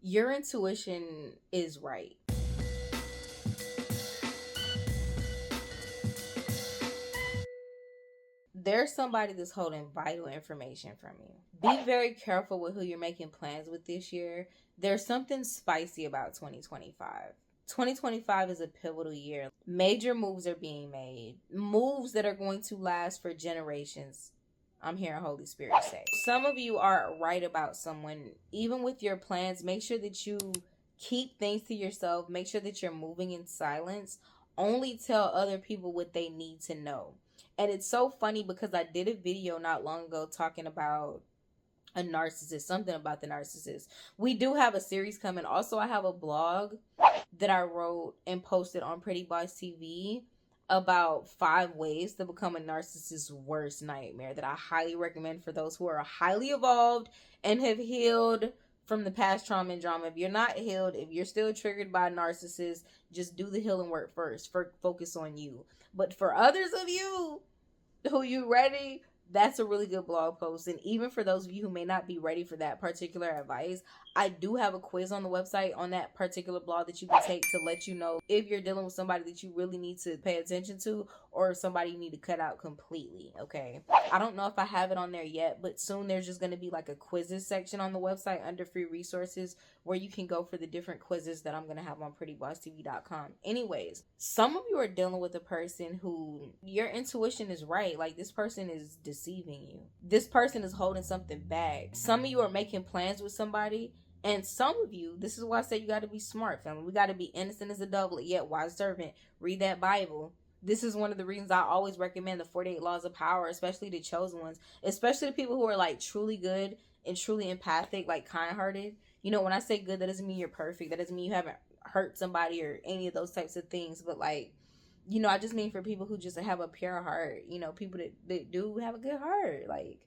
Your intuition is right. There's somebody that's holding vital information from you. Be very careful with who you're making plans with this year. There's something spicy about 2025. 2025 is a pivotal year. Major moves are being made, moves that are going to last for generations. I'm hearing Holy Spirit say. Some of you are right about someone. Even with your plans, make sure that you keep things to yourself. Make sure that you're moving in silence. Only tell other people what they need to know. And it's so funny because I did a video not long ago talking about a narcissist, something about the narcissist. We do have a series coming. Also, I have a blog that I wrote and posted on Pretty Boss TV about 5 ways to become a narcissist's worst nightmare that I highly recommend for those who are highly evolved and have healed from the past trauma and drama. If you're not healed, if you're still triggered by a narcissist, just do the healing work first. Focus on you. But for others of you who you ready, that's a really good blog post. And even for those of you who may not be ready for that particular advice, I do have a quiz on the website on that particular blog that you can take to let you know if you're dealing with somebody that you really need to pay attention to, or somebody you need to cut out completely. Okay, I don't know if I have it on there yet, but soon there's just going to be like a quizzes section on the website under free resources where you can go for the different quizzes that I'm going to have on prettybossTV.com. Anyways, some of you are dealing with a person who your intuition is right. Like, this person is deceiving you. This person is holding something back. Some of you are making plans with somebody, and some of you, this is why I say you got to be smart, family. We got to be innocent as a dove, yet wise servant. Read that Bible. This is one of the reasons I always recommend the 48 Laws of Power, especially the chosen ones, especially the people who are like truly good and truly empathic, like kind-hearted. You know, when I say good, that doesn't mean you're perfect. That doesn't mean you haven't hurt somebody or any of those types of things. But like, you know, I just mean for people who just have a pure heart, you know, people that do have a good heart. Like,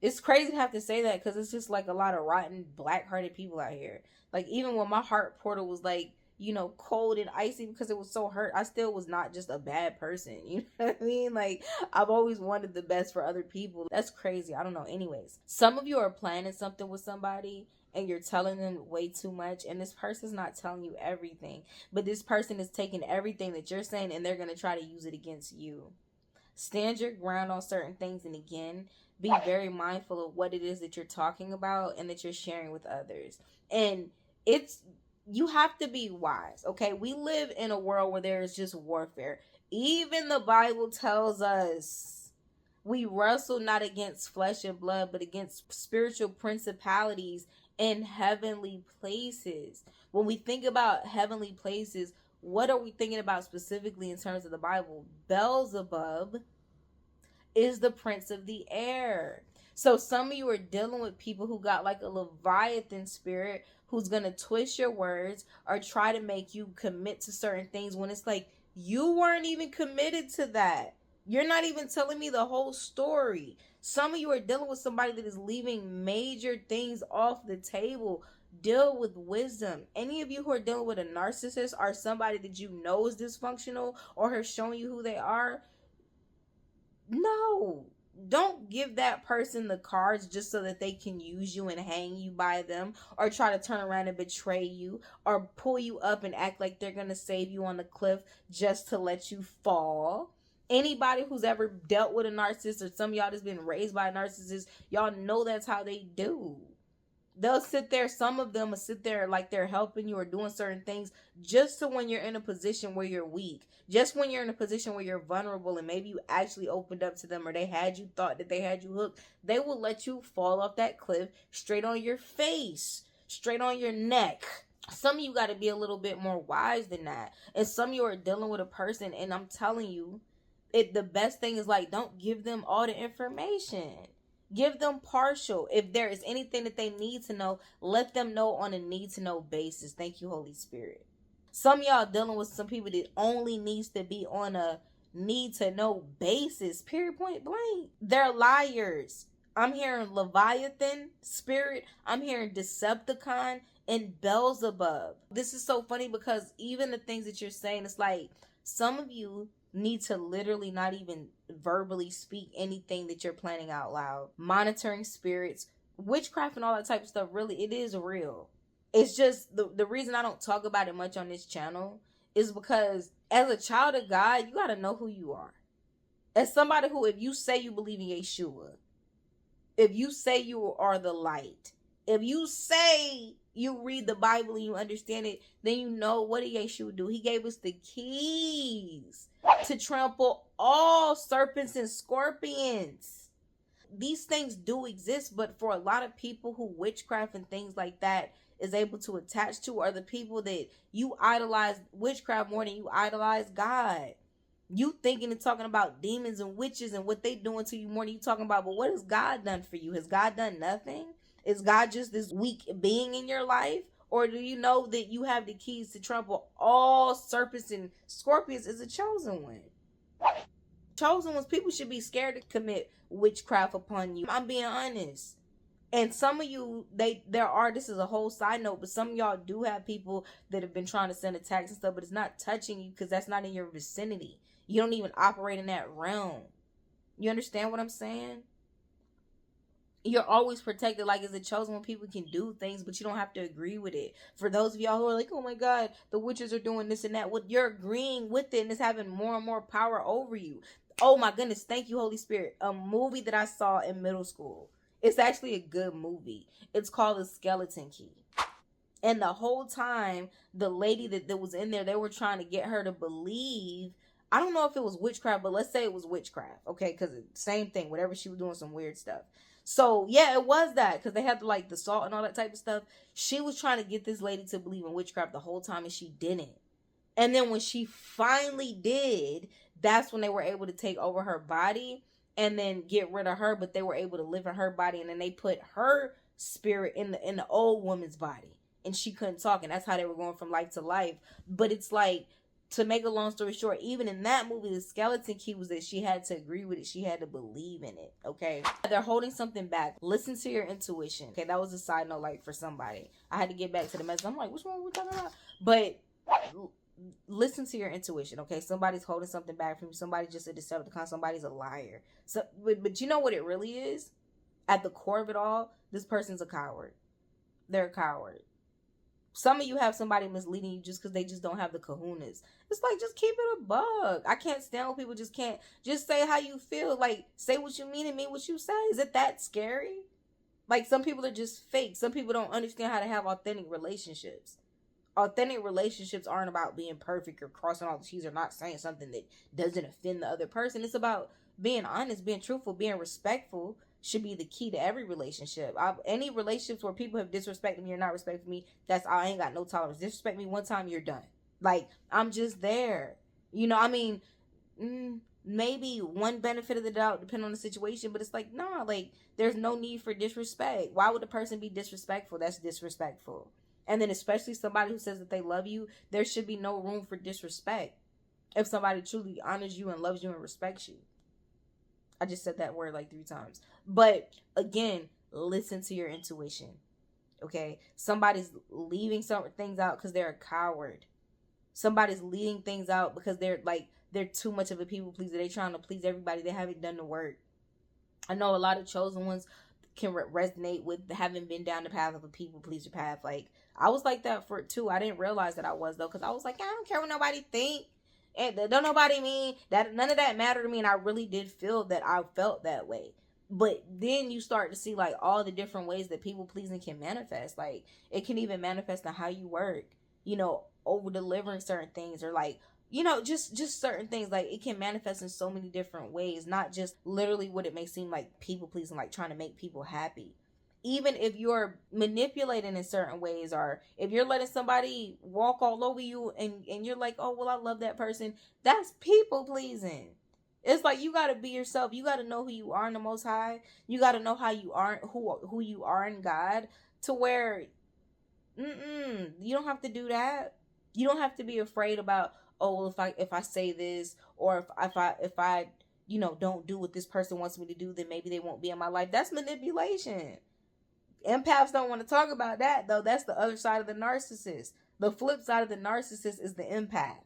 it's crazy to have to say that because it's just like a lot of rotten, black-hearted people out here. Like, even when my heart portal was like, you know, cold and icy because it was so hurt, I still was not just a bad person. You know what I mean? Like, I've always wanted the best for other people. That's crazy. I don't know. Anyways, some of you are planning something with somebody and you're telling them way too much, and this person's not telling you everything, but this person is taking everything that you're saying and they're going to try to use it against you. Stand your ground on certain things, and again, be very mindful of what it is that you're talking about and that you're sharing with others. And it's, you have to be wise, okay? We live in a world where there is just warfare. Even the Bible tells us we wrestle not against flesh and blood, but against spiritual principalities in heavenly places. When we think about heavenly places, what are we thinking about specifically in terms of the Bible? Beelzebub is the prince of the air. So some of you are dealing with people who got like a Leviathan spirit who's going to twist your words or try to make you commit to certain things when it's like, you weren't even committed to that. You're not even telling me the whole story. Some of you are dealing with somebody that is leaving major things off the table. Deal with wisdom. Any of you who are dealing with a narcissist or somebody that you know is dysfunctional or has shown you who they are, no, don't give that person the cards just so that they can use you and hang you by them, or try to turn around and betray you, or pull you up and act like they're gonna save you on the cliff just to let you fall. Anybody who's ever dealt with a narcissist, or some of y'all that's been raised by a narcissist, y'all know that's how they do. They'll sit there, some of them will sit there like they're helping you or doing certain things just so when you're in a position where you're weak, just when you're in a position where you're vulnerable and maybe you actually opened up to them or they had you, thought that they had you hooked, they will let you fall off that cliff straight on your face, straight on your neck. Some of you got to be a little bit more wise than that. And some of you are dealing with a person, and I'm telling you, the best thing is, like, don't give them all the information. Give them partial. If there is anything that they need to know, let them know on a need to know basis. Thank you, Holy Spirit. Some of y'all dealing with some people that only needs to be on a need to know basis. Period, point blank. They're liars. I'm hearing Leviathan spirit. I'm hearing Decepticon and Beelzebub. This is so funny because even the things that you're saying, it's like some of you need to literally not even verbally speak anything that you're planning out loud. Monitoring spirits, witchcraft and all that type of stuff, really, it is real. It's just the reason I don't talk about it much on this channel is because as a child of God, you got to know who you are. As somebody who, if you say you believe in Yeshua, if you say you are the light, if you say you read the Bible and you understand it, then you know what did Yeshua do? He gave us the keys to trample all serpents and scorpions. These things do exist, but for a lot of people who witchcraft and things like that is able to attach to are the people that you idolize witchcraft more than you idolize God. You thinking and talking about demons and witches and what they doing to you more than you talking about, but what has God done for you? Has God done nothing? Is God just this weak being in your life? Or do you know that you have the keys to trample all serpents and scorpions as a chosen one? Chosen ones, people should be scared to commit witchcraft upon you. I'm being honest. And some of you, this is a whole side note, but some of y'all do have people that have been trying to send attacks and stuff, but it's not touching you because that's not in your vicinity. You don't even operate in that realm. You understand what I'm saying? You're always protected. Like, as a chosen one, people can do things, but you don't have to agree with it. For those of y'all who are like, oh my God, the witches are doing this and that, what you're agreeing with it, and it's having more and more power over you. Oh my goodness, thank you, Holy Spirit. A movie that I saw in middle school. It's actually a good movie. It's called The Skeleton Key. And the whole time, the lady that was in there, they were trying to get her to believe, I don't know if it was witchcraft, but let's say it was witchcraft, okay? Because same thing, whatever, she was doing some weird stuff. So, yeah, it was that, because they had the salt and all that type of stuff. She was trying to get this lady to believe in witchcraft the whole time, and she didn't. And then when she finally did, that's when they were able to take over her body and then get rid of her, but they were able to live in her body, and then they put her spirit in the old woman's body, and she couldn't talk, and that's how they were going from life to life. But it's like, to make a long story short, even in that movie, the skeleton key was that she had to agree with it. She had to believe in it, okay? They're holding something back. Listen to your intuition, okay? That was a side note, like, for somebody. I had to get back to the message. I'm like, which one are we talking about? But listen to your intuition, okay? Somebody's holding something back from you. Somebody just said to settle the con. Somebody's a liar. So, but you know what it really is? At the core of it all, this person's a coward. They're a coward. Some of you have somebody misleading you just because they just don't have the kahunas. It's like, just keep it a bug. I can't stand when people just can't just say how you feel. Like, say what you mean and mean what you say. Is it that scary? Like, some people are just fake. Some people don't understand how to have authentic relationships. Authentic relationships aren't about being perfect or crossing all the T's or not saying something that doesn't offend the other person. It's about being honest, being truthful, being respectful. Should be the key to every relationship. Any relationships where people have disrespected me or not respected me, I ain't got no tolerance. Disrespect me one time, you're done. Like, I'm just there. You know, I mean, maybe one benefit of the doubt depending on the situation, but it's like, nah, like, there's no need for disrespect. Why would a person be disrespectful? That's disrespectful. And then especially somebody who says that they love you, there should be no room for disrespect if somebody truly honors you and loves you and respects you. I just said that word like 3 times. But again, listen to your intuition. Okay? Somebody's leaving some things out because they're a coward. Somebody's leaving things out because they're too much of a people pleaser. They're trying to please everybody. They haven't done the work. I know a lot of chosen ones can resonate with having been down the path of a people pleaser path. Like, I was like that for it too. I didn't realize that I was, though, because I was like, I don't care what nobody think. And don't nobody mean that, none of that mattered to me. And I really did feel that I felt that way. But then you start to see, like, all the different ways that people pleasing can manifest. Like, it can even manifest in how you work, you know, over delivering certain things, or like, you know, just certain things. Like, it can manifest in so many different ways, not just literally what it may seem like people pleasing, like trying to make people happy. Even if you're manipulating in certain ways, or if you're letting somebody walk all over you and you're like, oh, well, I love that person. That's people pleasing. It's like, you got to be yourself. You got to know who you are in the Most High. You got to know how you are, who you are in God, to where, you don't have to do that. You don't have to be afraid about, oh, well, if I say this, or if I you know, don't do what this person wants me to do, then maybe they won't be in my life. That's manipulation. Empaths don't want to talk about that, though. That's the other side of the narcissist. The flip side of the narcissist is the empath.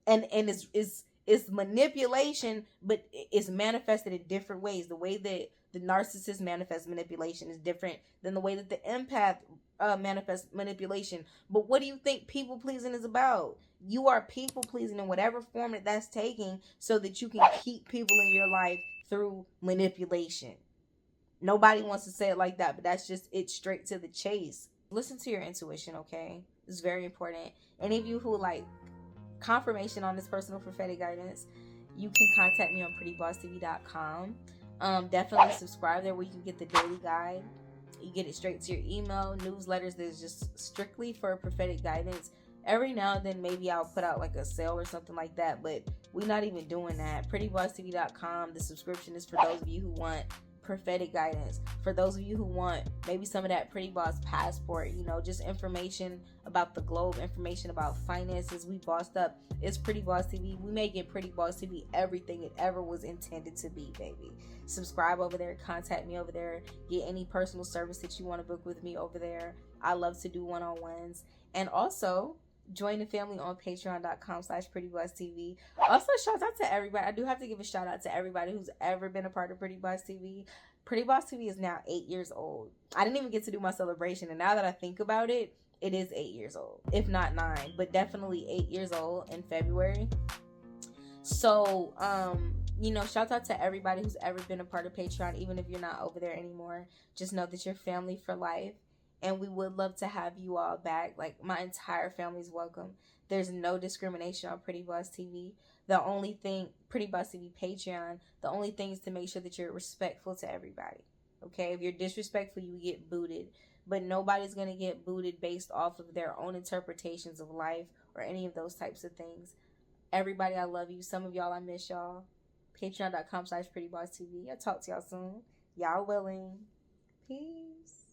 And it's manipulation, but it's manifested in different ways. The way that the narcissist manifests manipulation is different than the way that the empath manifests manipulation. But what do you think people pleasing is about? You are people pleasing in whatever form that that's taking so that you can keep people in your life through manipulation. Nobody wants to say it like that, but that's just it, straight to the chase. Listen to your intuition, okay? It's very important. Any of you who like confirmation on this personal prophetic guidance, you can contact me on prettybosstv.com. Definitely subscribe there where you can get the daily guide. You get it straight to your email. Newsletters that is just strictly for prophetic guidance. Every now and then maybe I'll put out like a sale or something like that, but we're not even doing that. prettybosstv.com. The subscription is for those of you who want prophetic guidance. For those of you who want maybe some of that Pretty Boss passport, you know, just information about the globe, information about finances. We bossed up. It's Pretty Boss TV. We make it Pretty Boss TV everything it ever was intended to be, baby. Subscribe over there. Contact me over there. Get any personal service that you want to book with me over there. I love to do one-on-ones. And also, join the family on patreon.com/prettybosstv. Also, shout out to everybody. I do have to give a shout out to everybody who's ever been a part of Pretty Boss TV. Pretty Boss TV is now 8 years old. I didn't even get to do my celebration, and now that I think about it, it is 8 years old, if not 9, but definitely 8 years old in February. So, you know, shout out to everybody who's ever been a part of Patreon. Even if you're not over there anymore, just know that you're family for life. And we would love to have you all back. Like, my entire family's welcome. There's no discrimination on Pretty Boss TV. The only thing, Pretty Boss TV Patreon, the only thing is to make sure that you're respectful to everybody. Okay? If you're disrespectful, you get booted. But nobody's going to get booted based off of their own interpretations of life or any of those types of things. Everybody, I love you. Some of y'all, I miss y'all. Patreon.com/PrettyBossTV. I'll talk to y'all soon. Y'all willing. Peace.